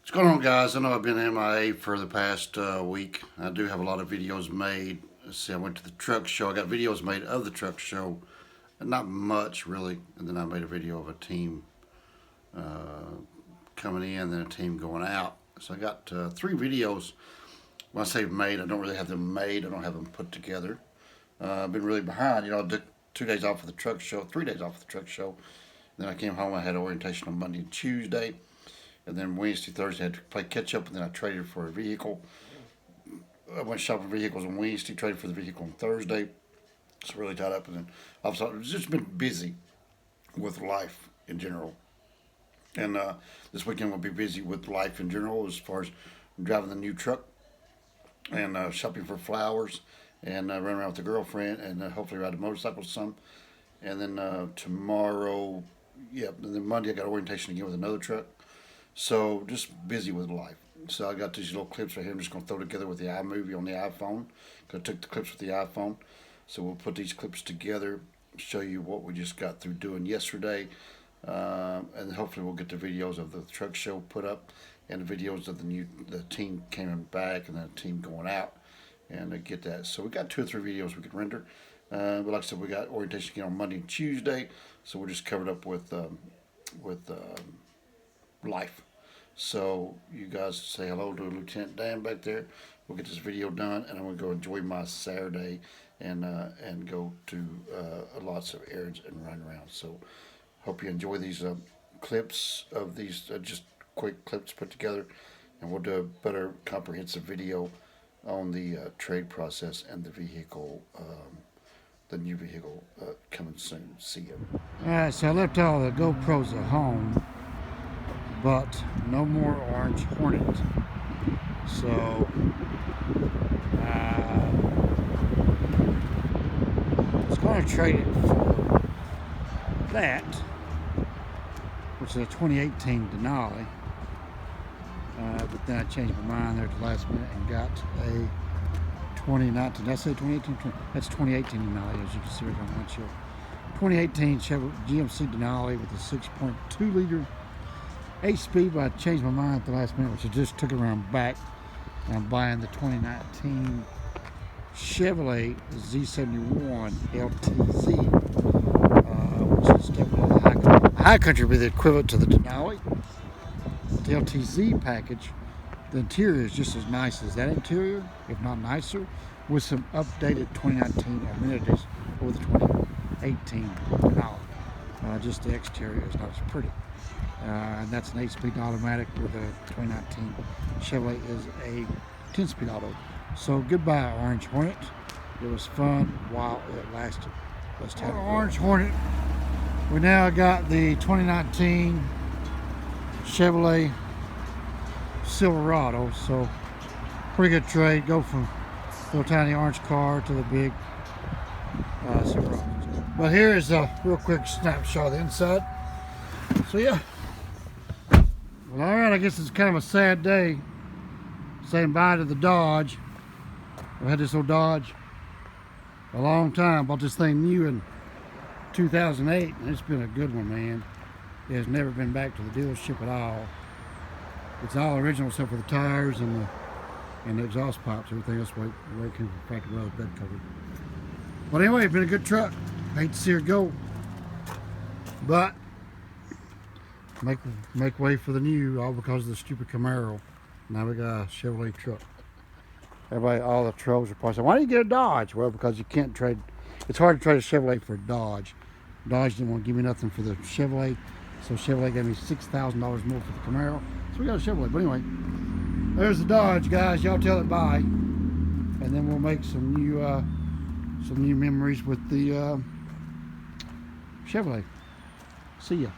What's going on, guys? I know I've been MIA for the past week. I do have a lot of videos made. Let's see, I went to the truck show. I got videos made of the truck show, not much really. And then I made a video of a team coming in, then a team going out. So I got 3 videos. When I say made, I don't really have them made. I don't have them put together. I've been really behind. You know, I took 2 days off of the truck show, 3 days off of the truck show. Then I came home. I had orientation on Monday and Tuesday. And then Wednesday, Thursday, I had to play catch up, and then I traded for a vehicle. I went shopping for vehicles on Wednesday, traded for the vehicle on Thursday. It's really tied up, and then I've just been busy with life in general. And this weekend will be busy with life in general as far as driving the new truck and shopping for flowers and running around with the girlfriend and hopefully ride a motorcycle some. And then tomorrow, and then Monday I got orientation again with another truck. So just busy with life. So I got these little clips right here. I'm just going to throw together with the iMovie on the iPhone. Because I took the clips with the iPhone. So we'll put these clips together, show you what we just got through doing yesterday. And hopefully we'll get the videos of the truck show put up and the videos of the team coming back and then the team going out and get that. So we got 2 or 3 videos we could render. But like I said, we got orientation again on Monday and Tuesday. So we're just covered up with life. So you guys say hello to Lieutenant Dan back there. We'll get this video done, and I'm gonna go enjoy my Saturday and go to lots of errands and run around. So hope you enjoy these clips of these just quick clips put together, and we'll do a better comprehensive video on the trade process and the vehicle, the new vehicle coming soon. See you. All right, so I left all the GoPros at home, but no more Orange Hornet. So I was going to trade it for that, which is a 2018 Denali. But then I changed my mind there at the last minute and got a 2019. Did I say 2018? That's 2018 Denali, as you can see right on the windshield. 2018 Chevrolet GMC Denali with a 6.2 liter 8-speed, but I changed my mind at the last minute, which I just took it around back. And I'm buying the 2019 Chevrolet Z71 LTZ, which is definitely high country, would be the equivalent to the Denali. But the LTZ package, the interior is just as nice as that interior, if not nicer, with some updated 2019 amenities over the 2018 Denali. Just the exterior is not as pretty. And that's an 8-speed automatic, where the 2019 Chevrolet is a 10-speed auto. So goodbye, Orange Hornet. It was fun while it lasted. Let's have Orange Hornet. We now got the 2019 Chevrolet Silverado. So pretty good trade. Go from little tiny orange car to the big Silverado. But here is a real quick snapshot of the inside. So yeah. Well, alright, I guess it's kind of a sad day saying bye to the Dodge. I had this old Dodge a long time. Bought this thing new in 2008, and it's been a good one, man. It has never been back to the dealership at all. It's all original except for the tires and the exhaust pipes. Everything else where it came from factory, well, the bed cover. But anyway, it's been a good truck. I hate to see her go, but make way for the new, all because of the stupid Camaro. Now we got a Chevrolet truck. Everybody, all the trolls are probably saying, why do you get a Dodge? Well, because you can't trade, it's hard to trade a Chevrolet for a Dodge. Dodge didn't want to give me nothing for the Chevrolet, so Chevrolet gave me $6,000 more for the Camaro. So we got a Chevrolet. But anyway, there's the Dodge, guys. Y'all tell it bye. And then we'll make some new memories with the Chevrolet. See ya.